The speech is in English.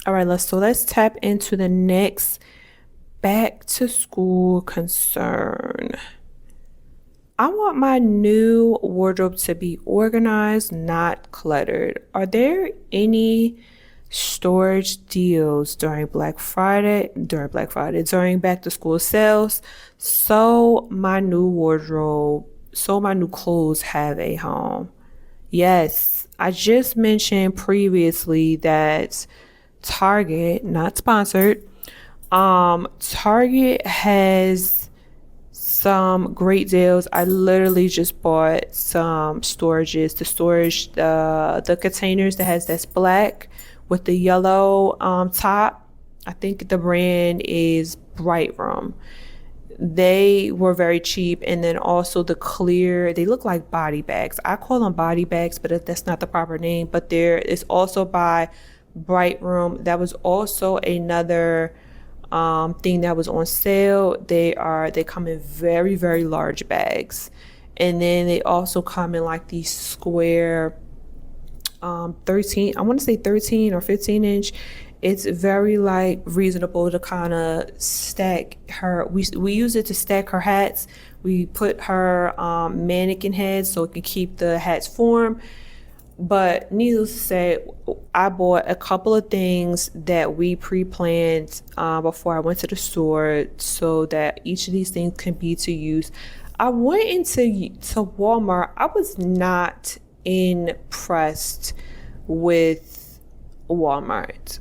All right, let's tap into the next back to school concern. I want my new wardrobe to be organized, not cluttered. Are there any storage deals during during back to school sales? So my new clothes have a home. Yes, I just mentioned previously that Target, not sponsored, Target has some great deals. I literally just bought some storages, the containers that's black with the yellow top. I think the brand is Bright Room. They were very cheap, and then also the clear, they look like body bags. I call them body bags, but that's not the proper name. But there is also by Bright Room. That was also another thing that was on sale. They come in very, very large bags, and then they also come in like these square 13, I want to say 13 or 15 inch. It's very like reasonable to kind of stack her. We use it to stack her hats. We put her mannequin heads so it can keep the hats form. But needless to say, I bought a couple of things that we pre-planned before I went to the store so that each of these things can be to use. I went to Walmart. I was not impressed with Walmart.